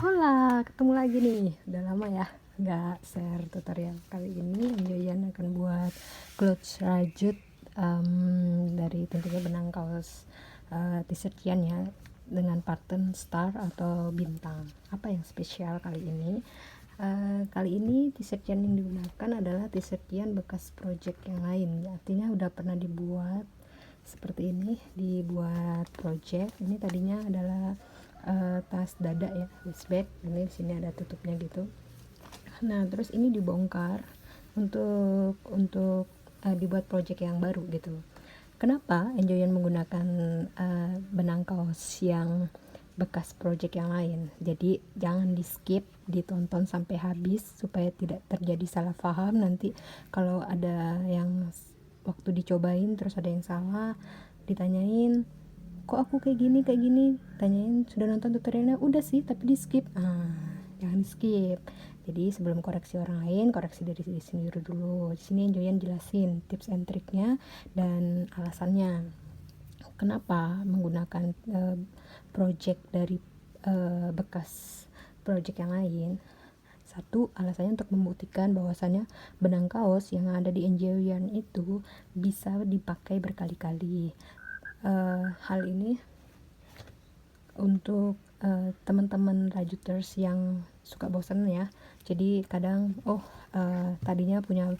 Hola, ketemu lagi nih. Udah lama ya nggak share tutorial. Kali ini Joyan akan buat clothes rajut dari tentunya benang kaos t-shirt Yan ya, dengan pattern star atau bintang. Apa yang spesial kali ini? Kali ini t-shirt Yan yang digunakan adalah t-shirt Yan bekas project yang lain. Artinya udah pernah dibuat seperti ini, dibuat project. Ini tadinya adalah tas dada ya, waist bag. Ini di sini ada tutupnya gitu. Nah, terus ini dibongkar untuk dibuat project yang baru gitu. Kenapa Enjoyan menggunakan benang kaos yang bekas project yang lain? Jadi jangan di skip, ditonton sampai habis supaya tidak terjadi salah paham. Nanti kalau ada yang waktu dicobain terus ada yang salah, ditanyain, kok aku kayak gini, tanyain sudah nonton tutorialnya, udah sih tapi di skip. Jangan di skip. Jadi sebelum koreksi orang lain, koreksi dari diri sendiri dulu. Di sini Joyan jelasin tips and triknya dan alasannya kenapa menggunakan project dari bekas project yang lain. Satu, alasannya untuk membuktikan bahwasannya benang kaos yang ada di Enjoyan itu bisa dipakai berkali-kali. Hal ini untuk teman-teman rajuters yang suka bosan ya. Jadi kadang tadinya punya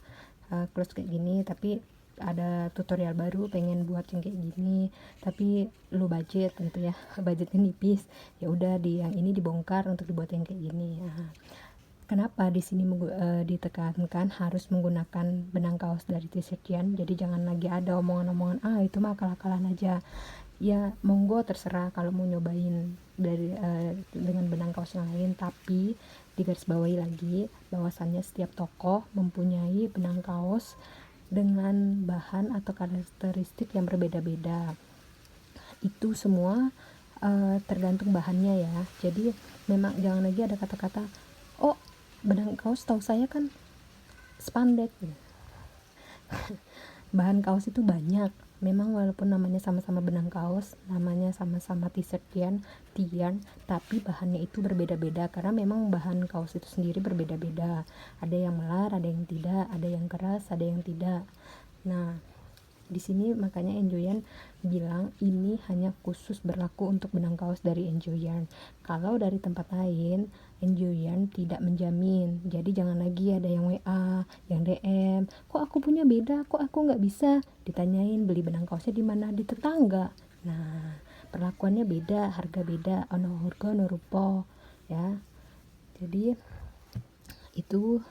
clothes kayak gini tapi ada tutorial baru pengen buat yang kayak gini tapi lu budget tentu ya, budgetnya nipis, ya udah di yang ini dibongkar untuk dibuat yang kayak gini. Kenapa di sini ditekankan harus menggunakan benang kaos dari t-shirt Yan? Jadi jangan lagi ada omongan-omongan itu mah akal-akalan aja. Ya monggo terserah kalau mau nyobain dari dengan benang kaos yang lain, tapi digarisbawahi lagi bahwasannya setiap toko mempunyai benang kaos dengan bahan atau karakteristik yang berbeda-beda. Itu semua tergantung bahannya ya. Jadi memang jangan lagi ada kata-kata, oh benang kaos tahu saya kan spandek. Bahan kaos itu banyak. Memang walaupun namanya sama-sama benang kaos, namanya sama-sama t-shirt Tian, tapi bahannya itu berbeda-beda karena memang bahan kaos itu sendiri berbeda-beda. Ada yang melar, ada yang tidak, ada yang keras, ada yang tidak. Nah, di sini makanya Enjoyan bilang ini hanya khusus berlaku untuk benang kaos dari Enjoyan. Kalau dari tempat lain, Enjoyan tidak menjamin. Jadi jangan lagi ada yang WA, yang DM, kok aku punya beda, kok aku nggak bisa. Ditanyain beli benang kaosnya di mana, di tetangga. Nah, perlakuannya beda, harga beda, ono harga ono rupa ya. Jadi itu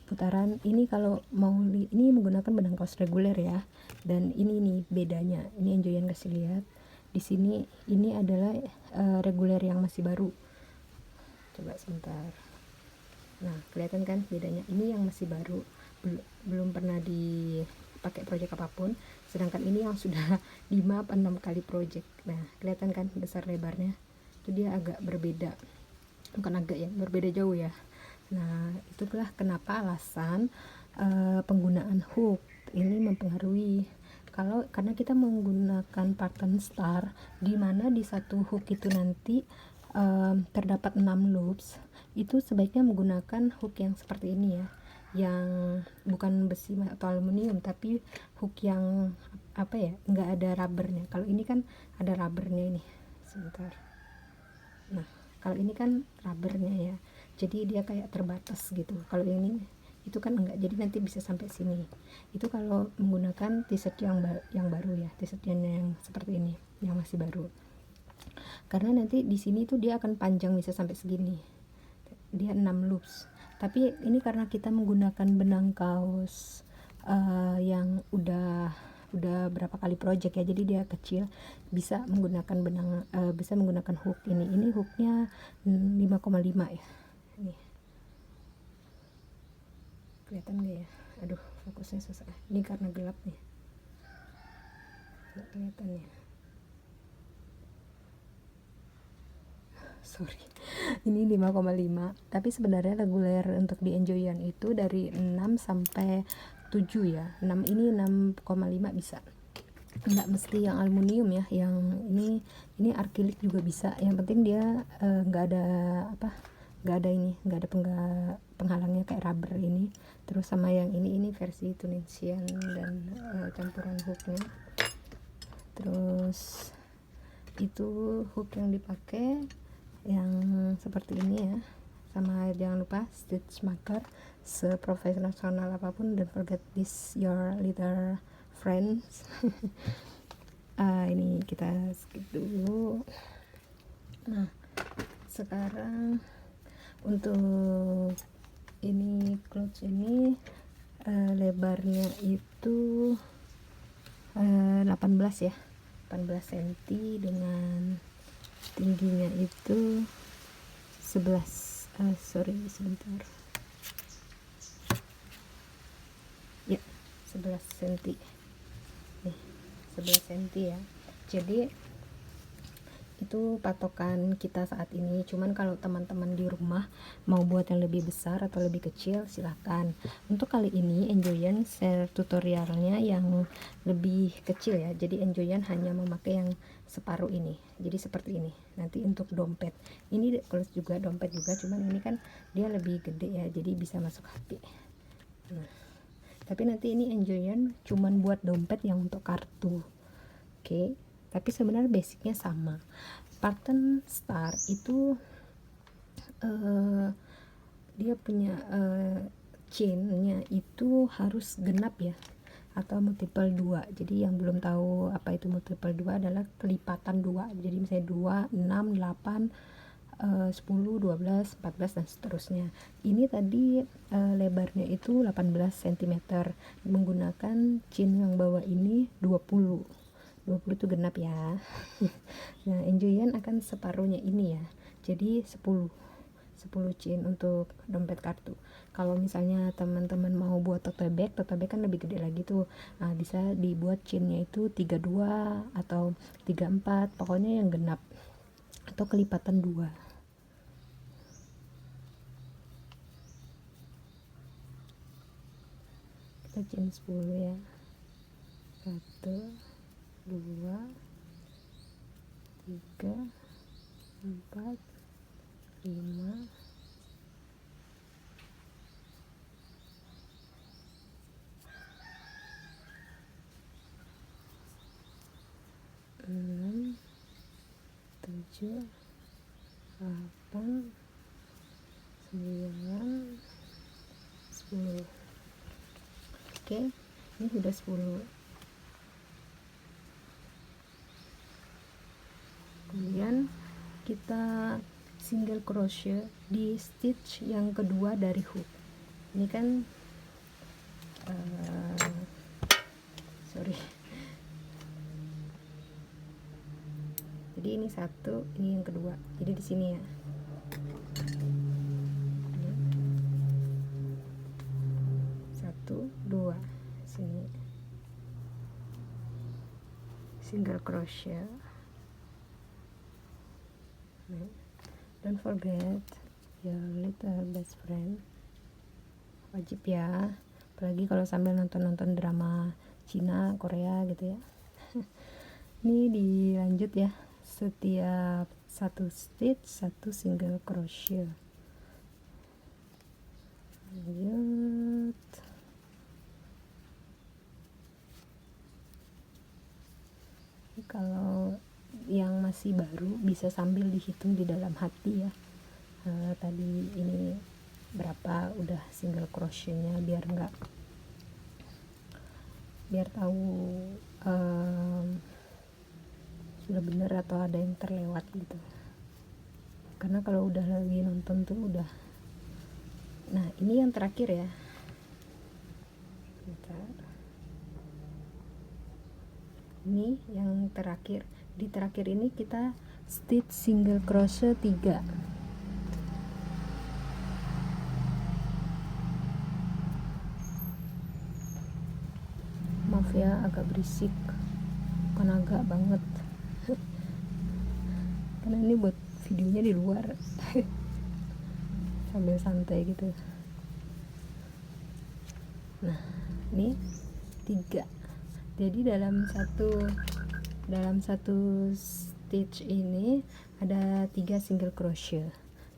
putaran ini kalau mau ini menggunakan benang kaos reguler ya. Dan ini nih bedanya, ini Enjoyan kasih lihat di sini. Ini adalah reguler yang masih baru, coba sebentar. Nah, kelihatan kan bedanya, ini yang masih baru, belum pernah dipakai project apapun, sedangkan ini yang sudah 5-6 kali project. Nah, kelihatan kan besar lebarnya, itu dia agak berbeda, bukan agak ya, berbeda jauh ya. Nah, itulah kenapa alasan penggunaan hook ini mempengaruhi. Karena kita menggunakan pattern star, di mana di satu hook itu nanti terdapat 6 loops, itu sebaiknya menggunakan hook yang seperti ini ya, yang bukan besi atau aluminium, tapi hook yang apa ya, nggak ada rubbernya. Kalau ini kan ada rubbernya ini, sebentar. Nah, kalau ini kan rubbernya ya, jadi dia kayak terbatas gitu. Kalau ini itu kan enggak, jadi nanti bisa sampai sini. Itu kalau menggunakan t-shirt yang baru ya, t-shirt yang seperti ini, yang masih baru. Karena nanti di sini tuh dia akan panjang, bisa sampai segini. Dia 6 loops. Tapi ini karena kita menggunakan benang kaos yang udah berapa kali project ya, jadi dia kecil, bisa menggunakan bisa menggunakan hook ini hooknya 5,5 ya. Ini kelihatan gak ya, aduh fokusnya susah, ini karena gelap nih, nggak kelihatan ya, sorry. Ini 5,5, tapi sebenarnya reguler untuk di Enjoyan itu dari 6 sampai 7 ya. 6 ini 6,5 bisa. nggak mesti yang aluminium ya, yang ini akrilik juga bisa, yang penting dia nggak ada nggak ada penghalangnya kayak rubber ini. Terus sama yang ini versi Tunisian dan campuran hooknya. Terus itu hook yang dipakai yang seperti ini ya, sama jangan lupa stitch marker seprofesional apapun, dan forget this your little friends. Ini kita skip dulu. Nah sekarang untuk ini clothes ini lebarnya itu 18 ya, 18 cm, dengan tingginya itu 11 sebentar ya, 11 cm nih, 11 cm ya. Jadi itu patokan kita saat ini. Cuman kalau teman-teman di rumah mau buat yang lebih besar atau lebih kecil, silahkan. Untuk kali ini Enjoyan share tutorialnya yang lebih kecil ya, jadi Enjoyan hanya memakai yang separuh ini, jadi seperti ini. Nanti untuk dompet ini kalau juga dompet juga, cuman ini kan dia lebih gede ya, jadi bisa masuk HP. Nah, tapi nanti ini Enjoyan cuman buat dompet yang untuk kartu. Oke. Tapi sebenarnya basicnya sama. Pattern star itu dia punya chainnya itu harus genap ya, atau multiple 2. Jadi yang belum tahu apa itu multiple 2 adalah kelipatan 2. Jadi misalnya 2, 6, 8, 10, 12, 14 dan seterusnya. Ini tadi lebarnya itu 18 cm menggunakan chain yang bawah ini 20 itu genap ya. Nah Enjoyan akan separuhnya ini ya, jadi 10 chain untuk dompet kartu. Kalau misalnya teman-teman mau buat tote bag kan lebih gede lagi tuh. Nah, bisa dibuat chainnya itu 32 atau 34, pokoknya yang genap atau kelipatan 2. Kita chain 10 ya, 1 2 3 4 5 6 7 8 9 10. Oke, ini sudah 10. Kemudian kita single crochet di stitch yang kedua dari hook. Ini kan jadi ini satu, ini yang kedua, jadi di sini ya. Satu, dua, sini single crochet. Don't forget your little best friend, wajib ya, apalagi kalau sambil nonton drama Cina, Korea gitu ya. Ini dilanjut ya, setiap satu stitch satu single crochet. Lanjut. Kalau yang masih baru bisa sambil dihitung di dalam hati ya, tadi ini berapa udah single crochetnya, biar tahu sudah bener atau ada yang terlewat gitu. Karena kalau udah lagi nonton tuh udah. Nah ini yang terakhir ya. Bentar. Ini yang terakhir. Di terakhir ini kita stitch single crochet 3. Maaf ya agak berisik, bukan agak banget. Karena ini buat videonya di luar. Sambil santai gitu. Nah ini 3. Jadi dalam satu stitch ini ada 3 single crochet,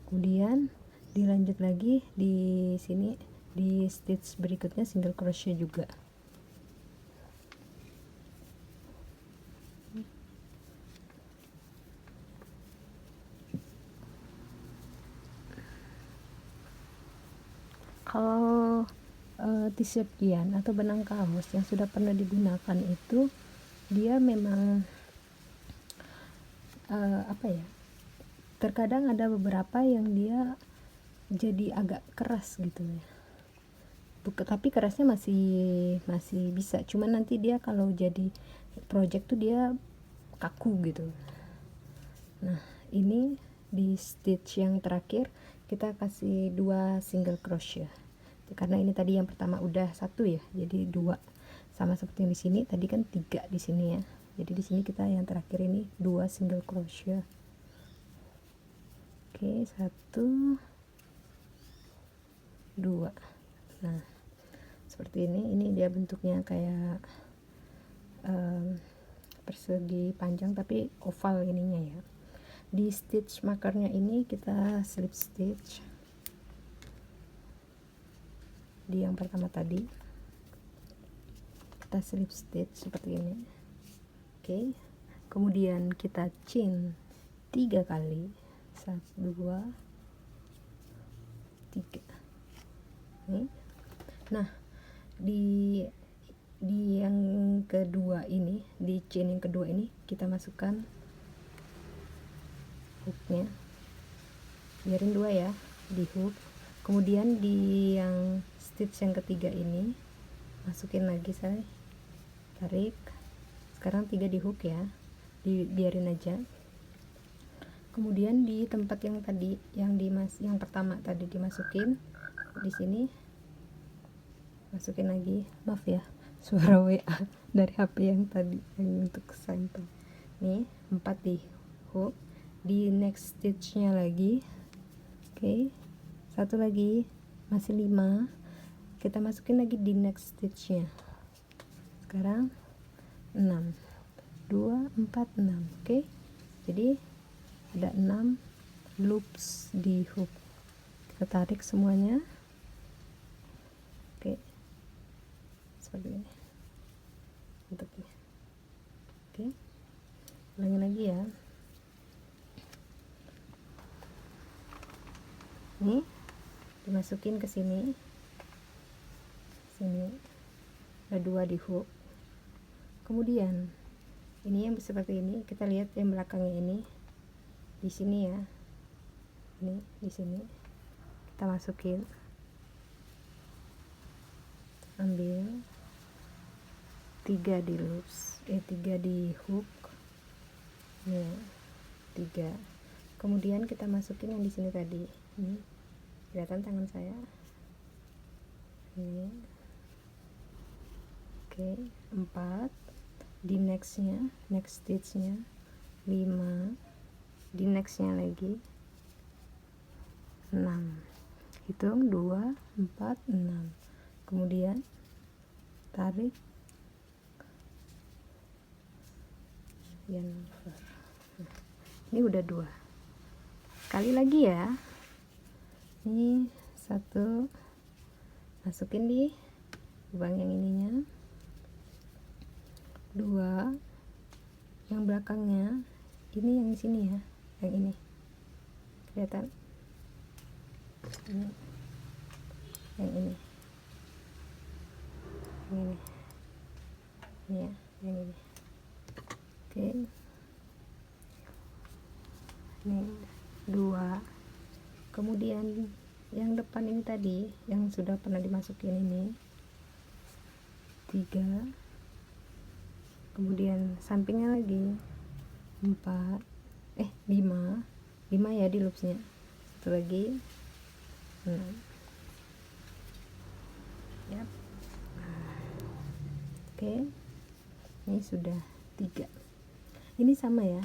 kemudian dilanjut lagi di sini di stitch berikutnya single crochet juga. Kalau t-shirt Dian atau benang kaos yang sudah pernah digunakan itu dia memang terkadang ada beberapa yang dia jadi agak keras gitu ya. Tapi kerasnya masih bisa, cuman nanti dia kalau jadi project tuh dia kaku gitu. Nah, ini di stitch yang terakhir kita kasih 2 single crochet karena ini tadi yang pertama udah 1 ya, jadi 2 sama seperti yang di sini tadi kan 3 di sini ya. Jadi di sini kita yang terakhir ini 2 single crochet. Oke, 1 2. Nah, seperti ini dia bentuknya kayak persegi panjang tapi oval ininya ya. Di stitch markernya ini kita slip stitch di yang pertama tadi, kita slip stitch seperti ini. Oke, kemudian kita chain 3 kali, 1 2 3 nih. Nah, di yang kedua ini, di chain yang kedua ini kita masukkan hooknya, biarin 2 ya di hook. Kemudian di yang stitch yang ketiga ini masukin lagi, saya tarik, sekarang 3 di hook ya, biarin aja. Kemudian di tempat yang tadi yang pertama tadi dimasukin di sini, masukin lagi, maaf ya suara WA dari HP yang tadi yang untuk sampel nih. 4 di hook, di next stitchnya lagi. Oke, 1 lagi, masih 5, kita masukin lagi di next stitchnya. Sekarang 6 2 4 6. Oke, jadi ada 6 loops di hook, kita tarik semuanya. Oke, seperti ini bentuknya. Oke, ulangi lagi ya. Nih dimasukin ke sini, ada 2 di hook. Kemudian ini yang seperti ini, kita lihat yang belakangnya ini di sini ya, ini di sini kita masukin, ambil 3 di loops, 3 di hook nih, 3. Kemudian kita masukin yang di sini tadi, ini kelihatan tangan saya ini. Oke, 4 di next stitchnya, 5 di nextnya lagi, 6, hitung 2 4 6, kemudian tarik ini udah 2 kali lagi ya. Ini 1 masukin di lubang yang ininya, 2 yang belakangnya, ini yang di sini ya, yang ini kelihatan ini, yang ini ya, yang ini. Oke, ini 2. Kemudian yang depan ini tadi yang sudah pernah dimasukin ini 3, kemudian sampingnya lagi 4 5 ya di loopsnya, 1 lagi 6 ya. Oke, ini sudah 3. Ini sama ya,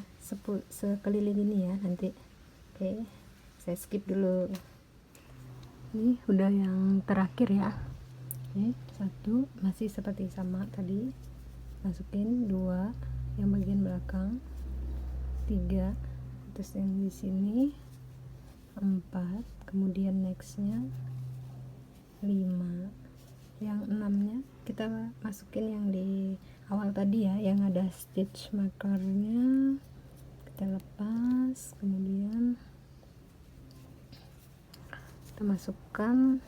sekeliling ini ya nanti. Oke, saya skip dulu. Ini udah yang terakhir ya. Oke, 1 masih seperti sama tadi, masukin 2 yang bagian belakang, 3, terus yang di sini 4, kemudian nextnya 5, yang 6-nya kita masukin yang di awal tadi ya, yang ada stitch markernya kita lepas, kemudian kita masukkan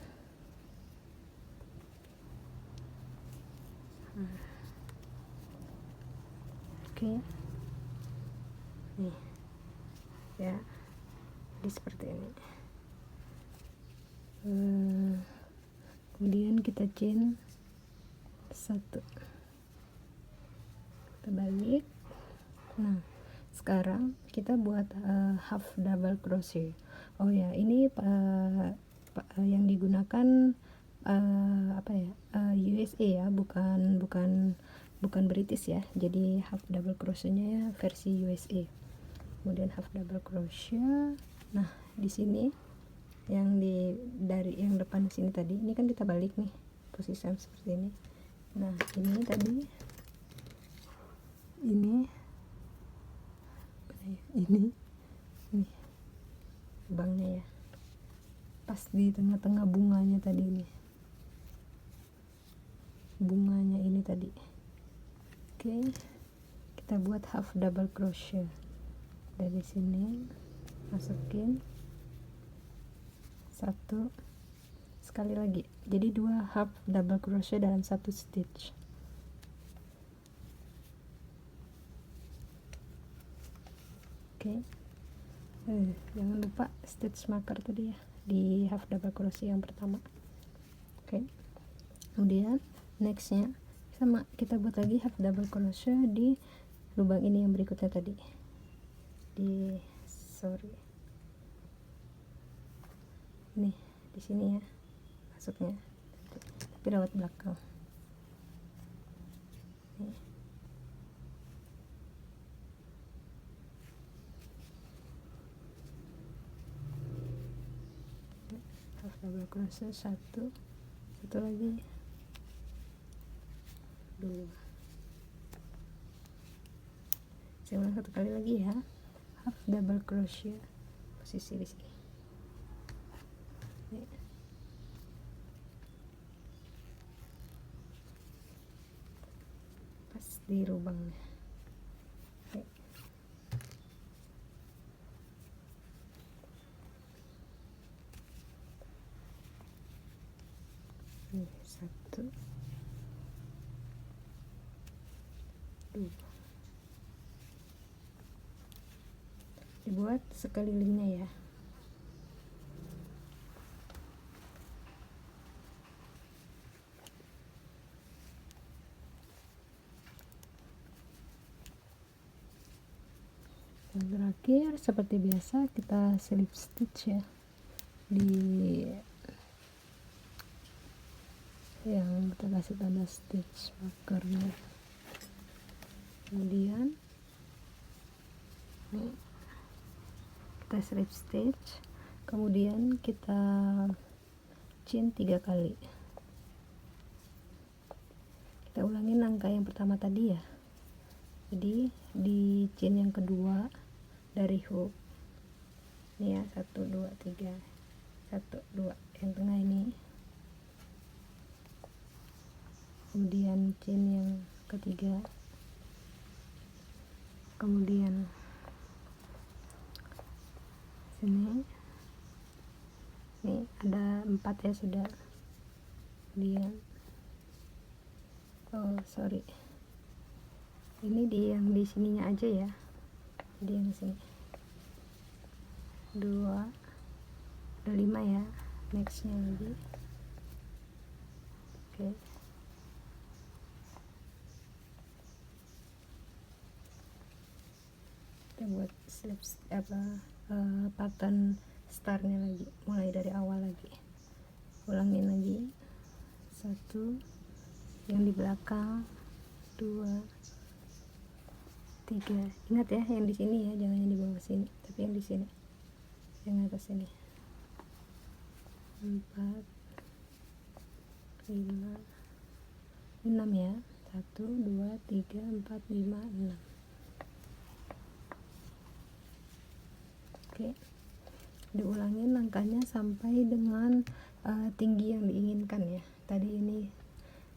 oke. Nih ya, jadi seperti ini. Kemudian kita chain 1, kita balik. Nah sekarang kita buat half double crochet. Oh ya, ini yang digunakan USA ya, bukan British ya, jadi half double crochetnya ya versi USA. Kemudian half double crochet. Nah di sini yang dari yang depan sini tadi, ini kan kita balik nih posisi seperti ini. Nah ini tadi ini lubangnya ya, pas di tengah-tengah bunganya tadi, ini bunganya ini tadi. Oke, kita buat half double crochet dari sini, masukin 1 sekali lagi, jadi 2 half double crochet dalam 1 stitch. Oke. Jangan lupa stitch marker tadi ya di half double crochet yang pertama. Oke. Kemudian nextnya sama, kita buat lagi half double crochet di lubang ini yang berikutnya tadi, nih di sini ya masuknya, tapi lewat belakang. Nih. Half double crochet 1 lagi, 2. Saya ulang 1 kali lagi ya, half double crochet posisi di sini. Nih. Pas di lubangnya. Nih. Nih, 1, 2. Dibuat sekelilingnya ya. Yang terakhir seperti biasa kita slip stitch ya di yang kita kasih tanda stitch markernya. Kemudian nih, kita slip stitch, kemudian kita chain 3 kali. Kita ulangin angka yang pertama tadi ya, jadi di chain yang kedua dari hook ini ya, 1 2 3, 1 2 yang tengah ini. Kemudian chain yang ketiga, kemudian sini nih ada 4 ya sudah. Kemudian ini yang di sininya aja ya, jadi yang sini 2, ada 5 ya, nextnya lagi. Oke. Kita buat slip pattern startnya lagi, mulai dari awal lagi, ulangin lagi 1 yang di belakang, 2 3. Ingat ya yang di sini ya, jangan yang di bawah sini, tapi yang di sini, yang atas sini. 4 5 6 ya, 1 2 3 4 5 6. Oke, diulangin langkahnya sampai dengan tinggi yang diinginkan ya. Tadi ini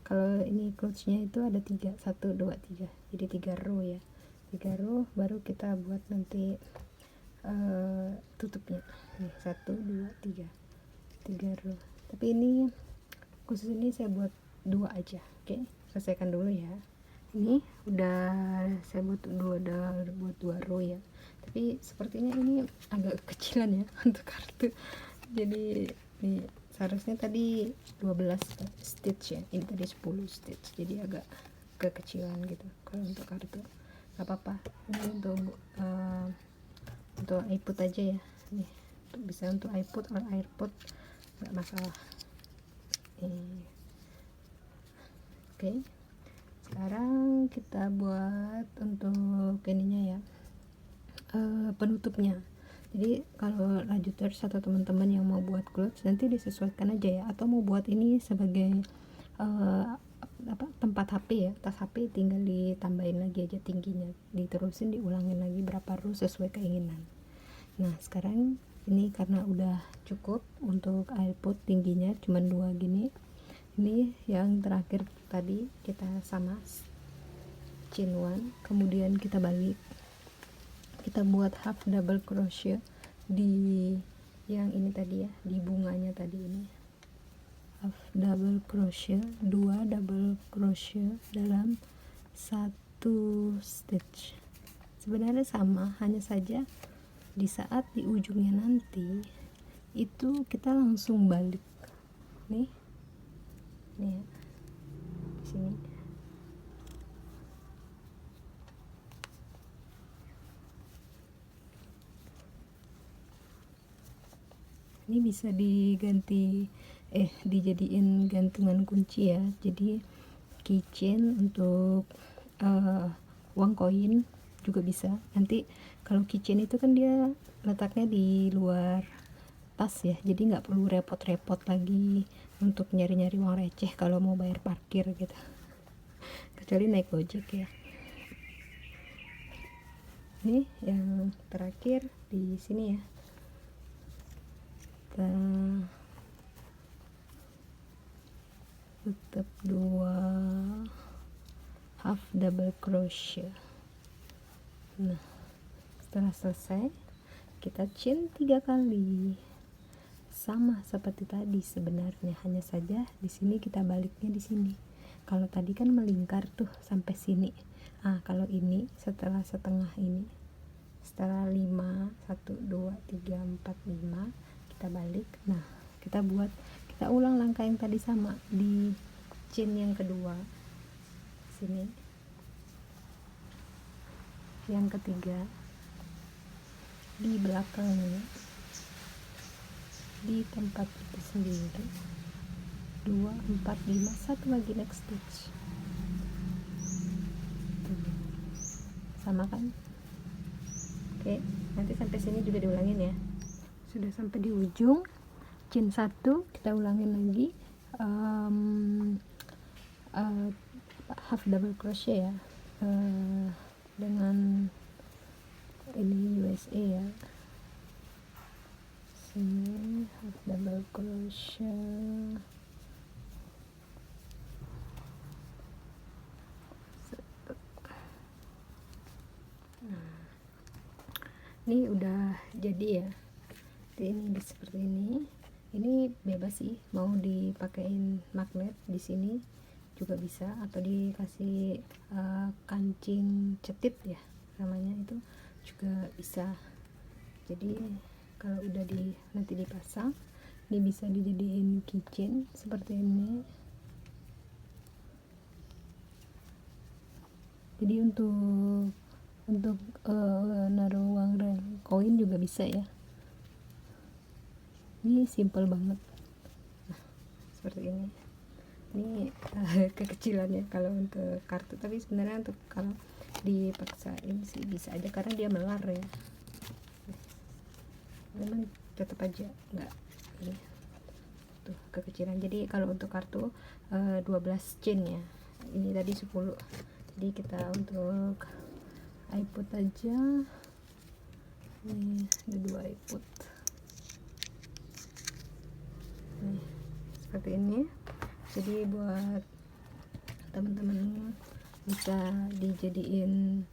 kalau ini clutchnya itu ada 3, 1 2 3, jadi 3 row ya, 3 row baru kita buat nanti tutupnya nih, 1 2 3, 3 row. Tapi ini khusus ini saya buat 2 aja. Oke, selesaikan dulu ya. Ini udah saya buat 2 row ya, tapi sepertinya ini agak kecilan ya untuk kartu. Jadi nih seharusnya tadi 12 stitch ya, ini tadi 10 stitch, jadi agak kekecilan gitu. Kalau untuk kartu gak apa-apa, ini untuk iPod aja ya, nih bisa untuk iPod atau AirPod gak masalah. Oke, sekarang kita buat untuk ininya ya, penutupnya. Jadi kalau lanjuters atau teman-teman yang mau buat clutch nanti disesuaikan aja ya, atau mau buat ini sebagai tempat HP ya, tas HP, tinggal ditambahin lagi aja tingginya, diterusin diulangin lagi berapa row sesuai keinginan. Nah sekarang ini karena udah cukup untuk iPod tingginya cuma 2 gini. Ini yang terakhir tadi kita sama chain 1, kemudian kita balik, kita buat half double crochet di yang ini tadi ya, di bunganya tadi. Ini half double crochet, 2 double crochet dalam 1 stitch. Sebenarnya sama, hanya saja di saat di ujungnya nanti itu kita langsung balik nih ya, di sini. Ini bisa diganti dijadiin gantungan kunci ya, jadi keychain untuk uang koin juga bisa. Nanti kalau keychain itu kan dia letaknya di luar tas ya, jadi nggak perlu repot-repot lagi untuk nyari-nyari uang receh kalau mau bayar parkir gitu, kecuali naik Gojek ya. Ini yang terakhir di sini ya, kita tutup 2 half double crochet. Nah setelah selesai kita chain 3 kali, sama seperti tadi sebenarnya, hanya saja di sini kita baliknya di sini. Kalau tadi kan melingkar tuh sampai sini. Kalau ini setelah setengah ini, setelah 5 1 2 3 4 5 kita balik. Nah kita ulang langkah yang tadi sama di chain yang kedua sini, yang ketiga di belakangnya di tempat itu sendiri, 2 4 5, satu lagi next stitch. Sama kan? Oke, nanti sampai sini juga diulangin ya. Sudah sampai di ujung chain 1 kita ulangin lagi half double crochet ya, dengan ini USA ya, sini half double crochet. Ini udah jadi ya. Ini seperti ini bebas sih, mau dipakein magnet di sini juga bisa, atau dikasih kancing cetit ya namanya, itu juga bisa. Jadi kalau udah nanti dipasang, ini bisa dijadiin keychain seperti ini. Jadi untuk naruh uang koin juga bisa ya. Ini simple banget. Nah, seperti ini kekecilannya kalau untuk kartu, tapi sebenarnya untuk kalau dipaksain sih bisa aja karena dia melar ya, memang tetap aja nggak ini tuh kekecilan. Jadi kalau untuk kartu 12 chain ya, ini tadi 10. Jadi kita untuk iPod aja, nih ada 2 iPod nih seperti ini. Jadi buat teman-teman bisa dijadiin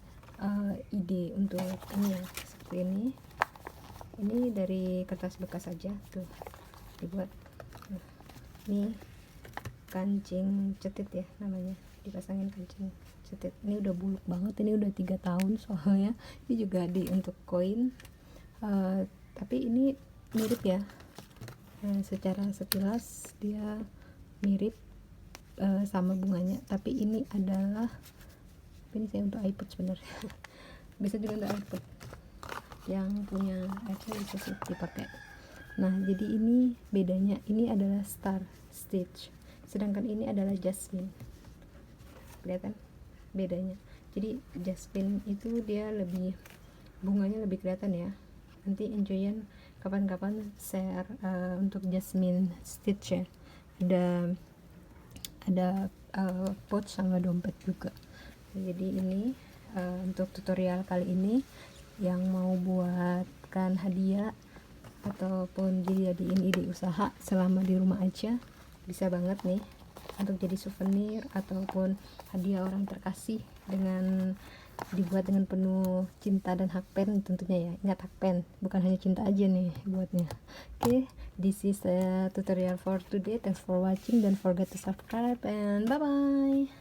ide untuk ini ya, seperti ini dari kertas bekas aja tuh dibuat. Nih kancing cetit ya namanya, dipasangin kancing cetit. Ini udah buluk banget, ini udah 3 tahun soalnya. Ini juga untuk koin, tapi ini mirip ya, secara sekilas dia mirip sama bunganya, tapi ini adalah, ini saya untuk iPod sebenarnya. Bisa juga untuk iPod yang punya iPhone bisa sih dipakai. Nah jadi ini bedanya, ini adalah Star Stitch, sedangkan ini adalah Jasmine. Kelihatan bedanya? Jadi Jasmine itu dia lebih, bunganya lebih kelihatan ya. Nanti enjoyin kapan-kapan share untuk Jasmine Stitch ya. Ada pouch sama dompet juga. Jadi ini untuk tutorial kali ini, yang mau buatkan hadiah ataupun dijadiin ide usaha selama di rumah aja, bisa banget nih untuk jadi souvenir ataupun hadiah orang terkasih, dengan dibuat dengan penuh cinta dan hakpen tentunya ya. Ingat, hakpen, bukan hanya cinta aja nih buatnya. Oke, this is a tutorial for today. Thanks for watching, don't forget to subscribe and bye bye.